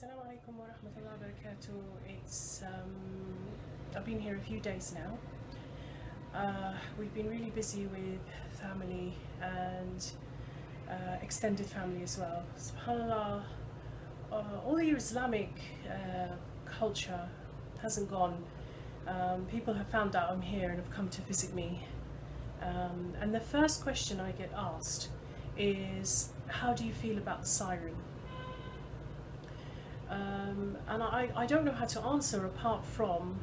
Assalamu alaikum wa rahmatullahi wa barakatuh. I've been here a few days now. We've been really busy with family and extended family as well. SubhanAllah, all the Islamic culture hasn't gone. People have found out I'm here and have come to visit me. And the first question I get asked is, how do you feel about the siren? And I don't know how to answer apart from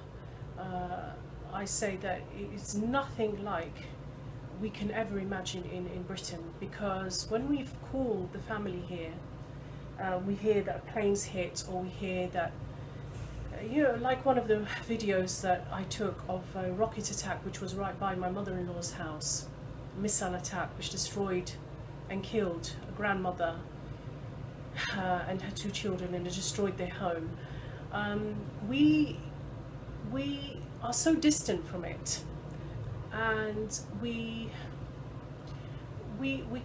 I say that it's nothing like we can ever imagine in Britain, because when we've called the family here, we hear that planes hit, or we hear that, you know, like one of the videos that I took of a rocket attack which was right by my mother-in-law's house, a missile attack which destroyed and killed a grandmother and her two children, and it destroyed their home. We are so distant from it, and we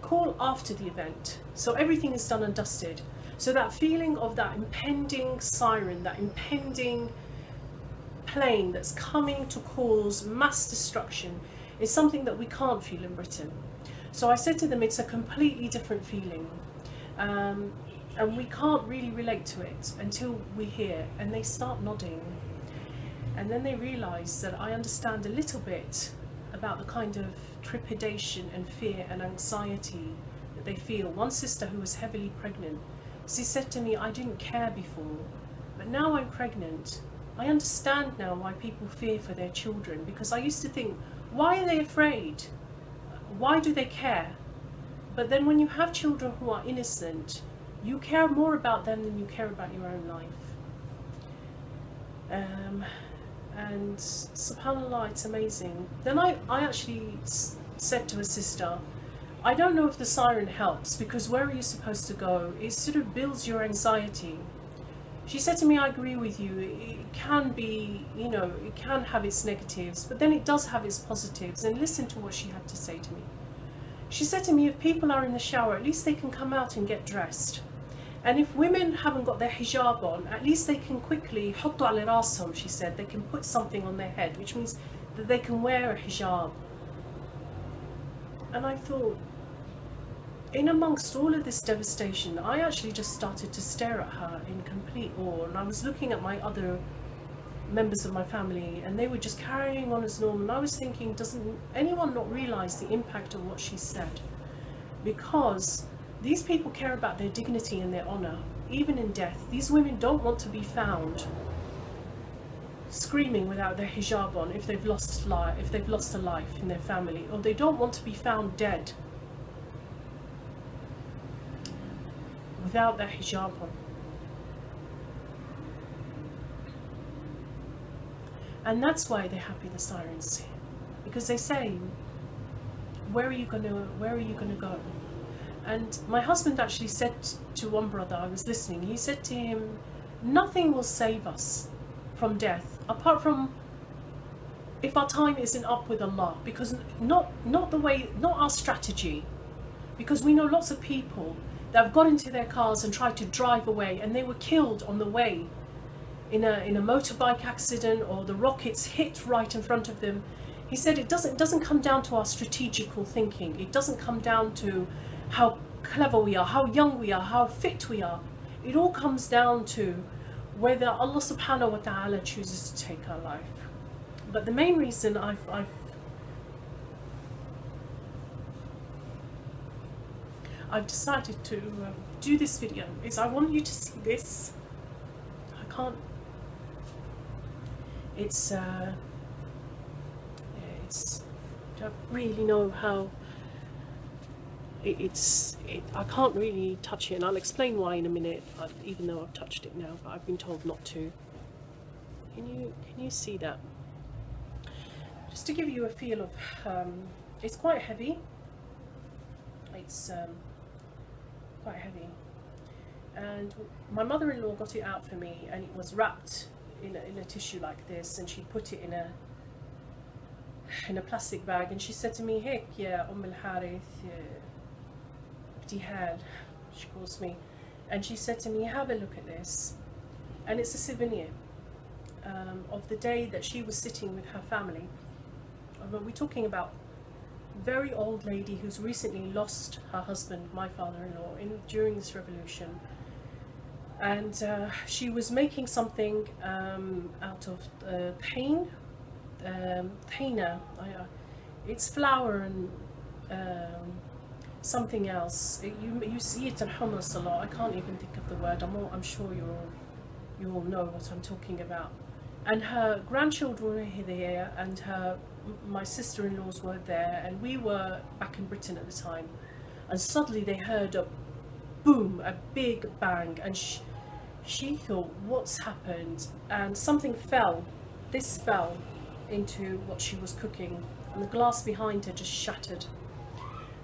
call after the event, so everything is done and dusted. So that feeling of that impending siren, that impending plane that's coming to cause mass destruction, is something that we can't feel in Britain. So I said to them, it's a completely different feeling. And we can't really relate to it until we hear, and they start nodding. And then they realise that I understand a little bit about the kind of trepidation and fear and anxiety that they feel. One sister who was heavily pregnant, she said to me, I didn't care before, but now I'm pregnant. I understand now why people fear for their children, because I used to think, why are they afraid? Why do they care? But then when you have children who are innocent, you care more about them than you care about your own life. And subhanAllah, it's amazing. Then I actually said to a sister, I don't know if the siren helps, because where are you supposed to go? It sort of builds your anxiety. She said to me, I agree with you, it can be, you know, it can have its negatives, but then it does have its positives. And listen to what she had to say to me. She said to me, if people are in the shower, at least they can come out and get dressed. And if women haven't got their hijab on, at least they can quickly, حطوا على راسهم, she said, they can put something on their head, which means that they can wear a hijab. And I thought, in amongst all of this devastation, I actually just started to stare at her in complete awe. And I was looking at my other members of my family, and they were just carrying on as normal. And I was thinking, doesn't anyone not realise the impact of what she said? Because these people care about their dignity and their honour, even in death. These women don't want to be found screaming without their hijab on if they've lost a life in their family, or they don't want to be found dead without their hijab on. And that's why they're happy the sirens, because they say, where are you gonna go? And my husband actually said to one brother, I was listening, he said to him, nothing will save us from death apart from if our time isn't up with Allah, because not our strategy, because we know lots of people that have got into their cars and tried to drive away, and they were killed on the way in a motorbike accident, or the rockets hit right in front of them. He said it doesn't come down to our strategical thinking. It doesn't come down to how clever we are, how young we are, how fit we are. It all comes down to whether Allah subhanahu wa ta'ala chooses to take our life. But the main reason I've decided to do this video is I want you to see this. I can't, I don't really know how, I can't really touch it, and I'll explain why in a minute, even though I've touched it now, but I've been told not to. Can you see that? Just to give you a feel of, it's quite heavy. It's quite heavy, and my mother-in-law got it out for me, and it was wrapped in a tissue like this, and she put it in a plastic bag, and she said to me, "Hek ya Ibtihal, Ibtihal," she calls me, and she said to me, "Have a look at this." and it's a souvenir of the day that she was sitting with her family. But we're talking about a very old lady who's recently lost her husband, my father-in-law, during this revolution. And she was making something out of pain, it's flour and something else. You see it in hummus a lot. I can't even think of the word. I'm sure you all know what I'm talking about. And her grandchildren were there, and my sister-in-laws were there, and we were back in Britain at the time. And suddenly they heard a boom, a big bang, and she thought, what's happened? And something fell. This fell into what she was cooking, and the glass behind her just shattered.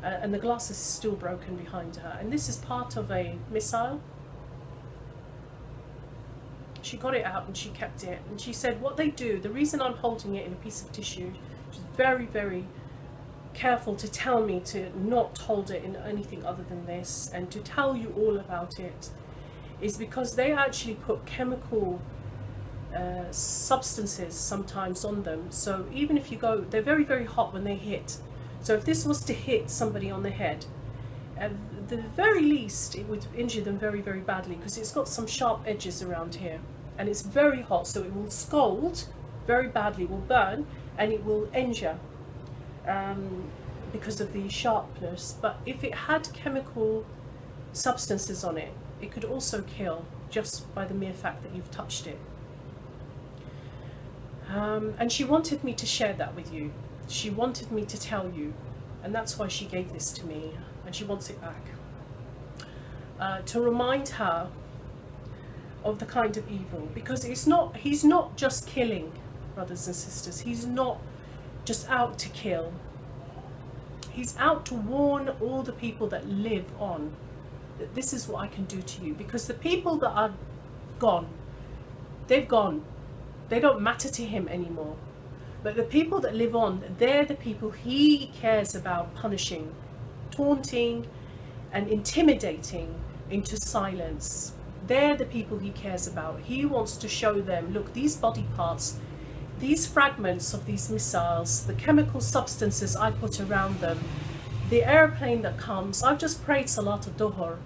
And the glass is still broken behind her. And this is part of a missile. She got it out and she kept it. And she said what they do, the reason I'm holding it in a piece of tissue, she's very, very careful to tell me to not hold it in anything other than this, and to tell you all about it, is because they actually put chemical substances sometimes on them. So even if you go, they're very, very hot when they hit. So if this was to hit somebody on the head, at the very least it would injure them very, very badly, because it's got some sharp edges around here and it's very hot, so it will scald very badly, it will burn, and it will injure because of the sharpness. But if it had chemical substances on it, it could also kill just by the mere fact that you've touched it. And she wanted me to share that with you. She wanted me to tell you, and that's why she gave this to me, and she wants it back. To remind her of the kind of evil, because he's not just killing, brothers and sisters. He's not just out to kill. He's out to warn all the people that live on that this is what I can do to you, because the people that are gone, they've gone. They don't matter to him anymore. But the people that live on, they're the people he cares about punishing, taunting and intimidating into silence. They're the people he cares about. He wants to show them, look, these body parts, these fragments of these missiles, the chemical substances I put around them, the airplane that comes. I've just prayed Salat al-Duhur.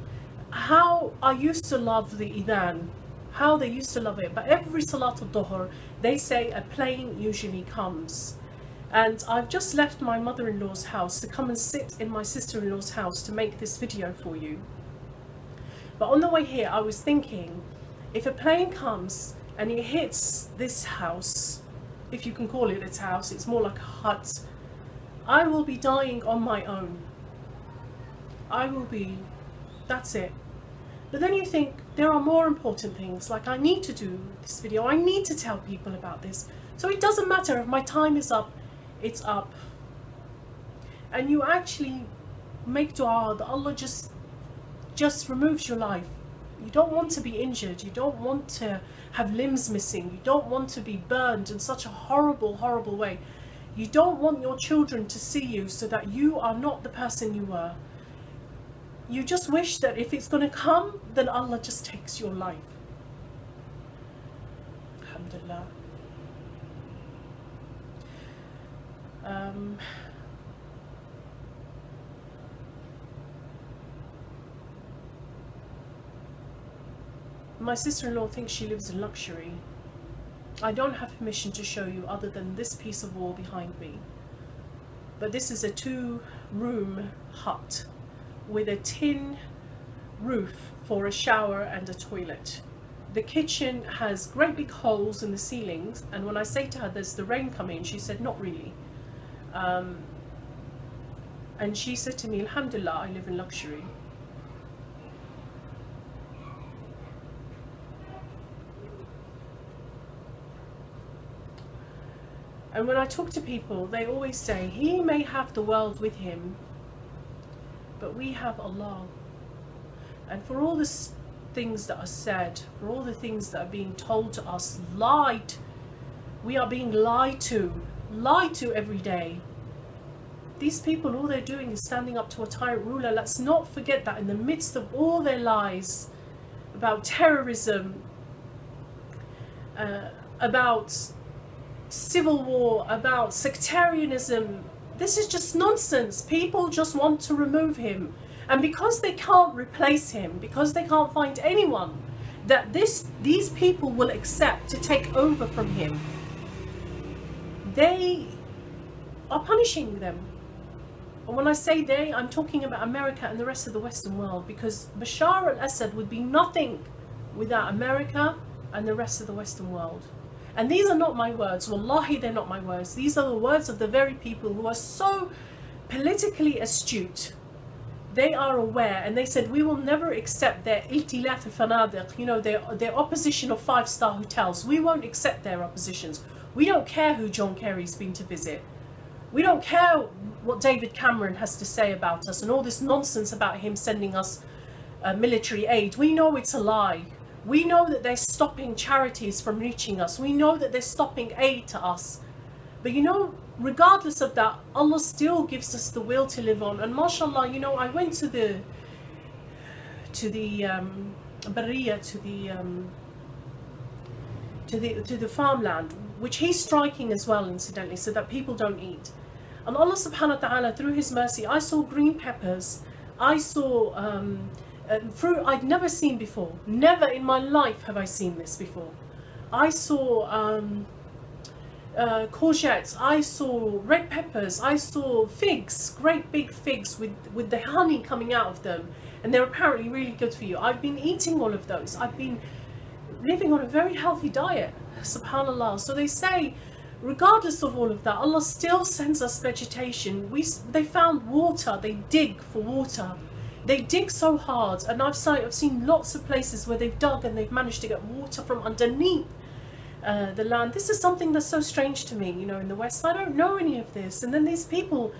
How I used to love the Idhan, how they used to love it. But every Salat al-Duhur, they say a plane usually comes. And I've just left my mother-in-law's house to come and sit in my sister-in-law's house to make this video for you. But on the way here, I was thinking, if a plane comes and it hits this house, if you can call it its house, it's more like a hut, I will be dying on my own. I will be, that's it. But then you think, there are more important things, like I need to do this video, I need to tell people about this. So it doesn't matter if my time is up, it's up. And you actually make dua that Allah just removes your life. You don't want to be injured, you don't want to have limbs missing, you don't want to be burned in such a horrible, horrible way. You don't want your children to see you so that you are not the person you were. You just wish that if it's going to come, then Allah just takes your life. Alhamdulillah. My sister-in-law thinks she lives in luxury. I don't have permission to show you other than this piece of wall behind me. But this is a 2-room hut with a tin roof for a shower and a toilet. The kitchen has great big holes in the ceilings, and when I say to her, there's the rain coming, she said, not really. And she said to me, Alhamdulillah, I live in luxury. And when I talk to people, they always say, he may have the world with him, but we have Allah. And for all the things that are said, for all the things that are being told to us, lied, we are being lied to every day. These people, all they're doing is standing up to a tyrant ruler. Let's not forget that in the midst of all their lies about terrorism, about civil war, about sectarianism. This is just nonsense. People just want to remove him. And because they can't replace him, because they can't find anyone that these people will accept to take over from him, they are punishing them. And when I say they, I'm talking about America and the rest of the Western world, because Bashar al-Assad would be nothing without America and the rest of the Western world. And these are not my words. Wallahi, they're not my words. These are the words of the very people who are so politically astute. They are aware, and they said, we will never accept their iltilaf al-fanadiq, you know, their opposition of 5-star hotels. We won't accept their oppositions. We don't care who John Kerry's been to visit. We don't care what David Cameron has to say about us and all this nonsense about him sending us military aid. We know it's a lie. We know that they're stopping charities from reaching us. We know that they're stopping aid to us. But you know, regardless of that, Allah still gives us the will to live on. And mashallah, you know, I went to the Barriya, to the farmland, which he's striking as well, incidentally, so that people don't eat. And Allah subhanahu wa ta'ala, through his mercy, I saw green peppers, I saw fruit I'd never seen before. Never in my life have I seen this before. I saw courgettes, I saw red peppers, I saw figs, great big figs with the honey coming out of them, and they're apparently really good for you. I've been eating all of those. I've been living on a very healthy diet, subhanallah. So they say, regardless of all of that, Allah still sends us vegetation. They found water, they dig for water. They dig so hard, and I've seen lots of places where they've dug and they've managed to get water from underneath the land. This is something that's so strange to me, you know, in the West. I don't know any of this. And then these people,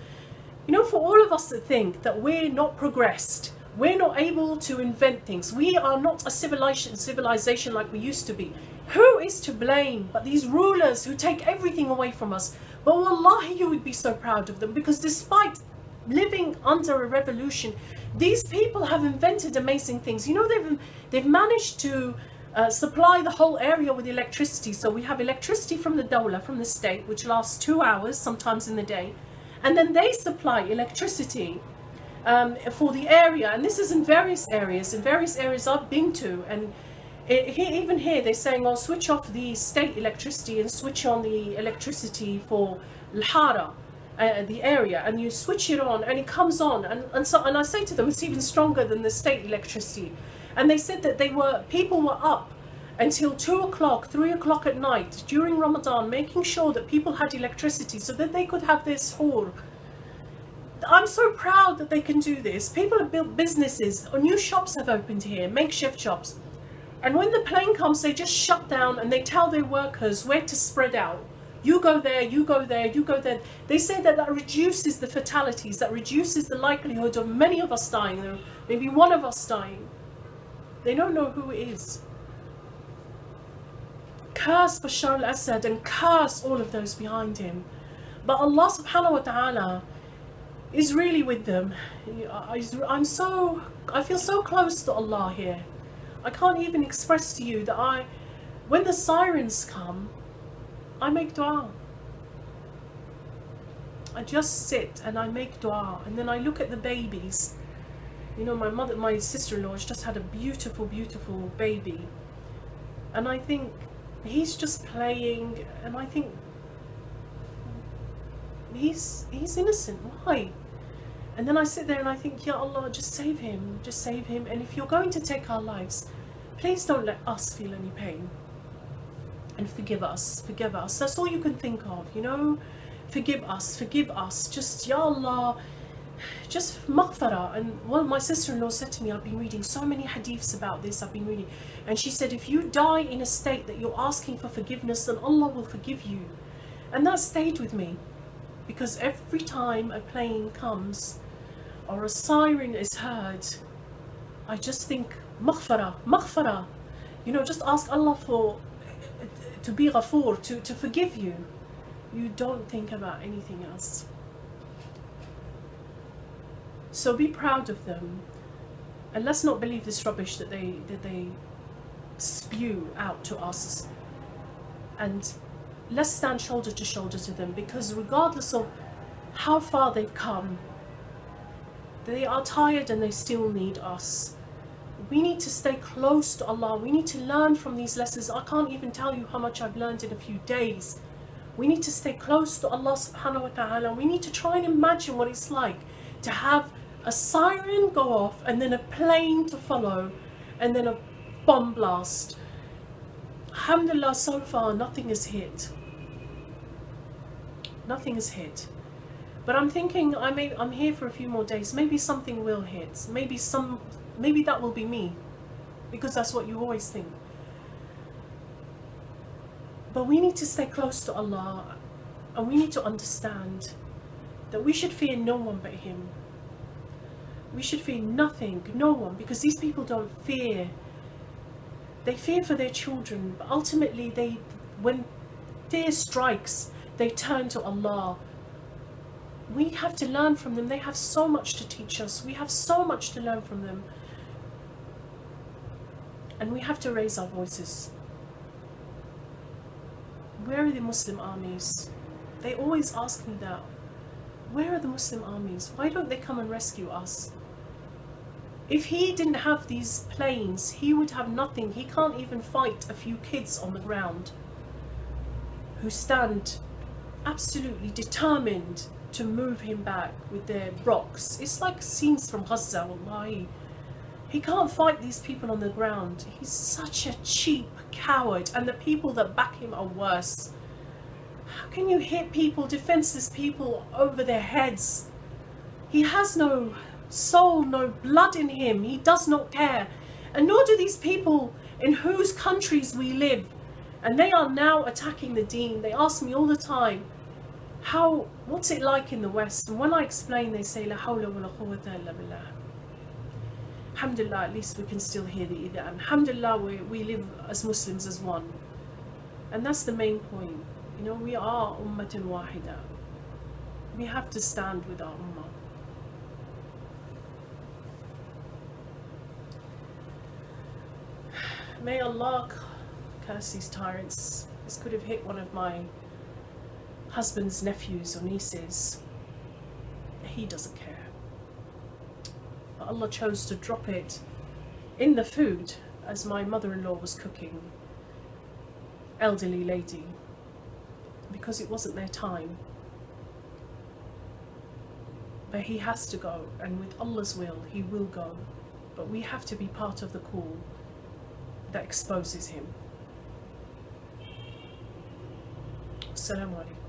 you know, for all of us that think that we're not progressed, we're not able to invent things, we are not a civilization like we used to be, who is to blame but these rulers who take everything away from us? But wallahi, you would be so proud of them, because despite living under a revolution, these people have invented amazing things. You know, they've managed to supply the whole area with electricity. So we have electricity from the dawla, from the state, which lasts 2 hours sometimes in the day, and then they supply electricity for the area. And this is in various areas I've been to, and even here they're saying, oh, switch off the state electricity and switch on the electricity for Al-Hara, the area, and you switch it on and it comes on, and I say to them, it's even stronger than the state electricity. And they said that people were up until 2 o'clock, 3 o'clock at night during Ramadan, making sure that people had electricity so that they could have their suhoor. I'm so proud that they can do this. People have built businesses, or new shops have opened here, makeshift shops. And when the plane comes, they just shut down and they tell their workers where to spread out. You go there, you go there, you go there. They say that that reduces the fatalities, that reduces the likelihood of many of us dying, maybe one of us dying. They don't know who it is. Curse Bashar al-Assad and curse all of those behind him. But Allah subhanahu wa ta'ala is really with them. I feel so close to Allah here. I can't even express to you that when the sirens come, I make dua. I just sit and I make dua, and then I look at the babies. You know, my sister-in-law has just had a beautiful, beautiful baby, and I think he's just playing, and I think he's innocent. Why? And then I sit there and I think, Ya Allah, just save him, just save him. And if you're going to take our lives, please don't let us feel any pain. And forgive us, forgive us. That's all you can think of, you know. Forgive us, just Ya Allah, just maghfirah. And my sister-in-law said to me, I've been reading so many hadiths about this, I've been reading, and she said, if you die in a state that you're asking for forgiveness, then Allah will forgive you. And that stayed with me, because every time a plane comes or a siren is heard, I just think maghfirah, maghfirah. You know, just ask Allah to be ghafoor, to forgive you. You don't think about anything else. So be proud of them, and let's not believe this rubbish that they spew out to us. and let's stand shoulder to shoulder to them, because regardless of how far they've come, they are tired and they still need us. We need to stay close to Allah. We need to learn from these lessons. I can't even tell you how much I've learned in a few days. We need to stay close to Allah subhanahu wa ta'ala. We need to try and imagine what it's like to have a siren go off and then a plane to follow and then a bomb blast. Alhamdulillah, so far nothing is hit. Nothing is hit. But I'm thinking I'm here for a few more days. Maybe something will hit. Maybe that will be me, because that's what you always think. But we need to stay close to Allah, and we need to understand that we should fear no one but Him. We should fear nothing, no one, because these people don't fear. They fear for their children, but ultimately when fear strikes, they turn to Allah. We have to learn from them. They have so much to teach us. We have so much to learn from them. And we have to raise our voices. Where are the Muslim armies? They always ask me that. Where are the Muslim armies? Why don't they come and rescue us? If he didn't have these planes, he would have nothing. He can't even fight a few kids on the ground who stand absolutely determined to move him back with their rocks. It's like scenes from Gaza, wallahi. He can't fight these people on the ground. He's such a cheap coward, and the people that back him are worse. How can you hit people, defenseless people, over their heads? He has no soul, no blood in him. He does not care. And nor do these people in whose countries we live. And they are now attacking the deen. They ask me all the time, what's it like in the West? And when I explain, they say, La hawla wa la quwwata illa billah. Alhamdulillah, at least we can still hear the idhan. Alhamdulillah, we live as Muslims as one. And that's the main point. You know, we are ummatun wahida. We have to stand with our ummah. May Allah curse these tyrants. This could have hit one of my husband's nephews or nieces. He doesn't care. But Allah chose to drop it in the food as my mother-in-law was cooking. Elderly lady. Because it wasn't their time. But he has to go, and with Allah's will, he will go. But we have to be part of the call that exposes him. Assalamu alaikum.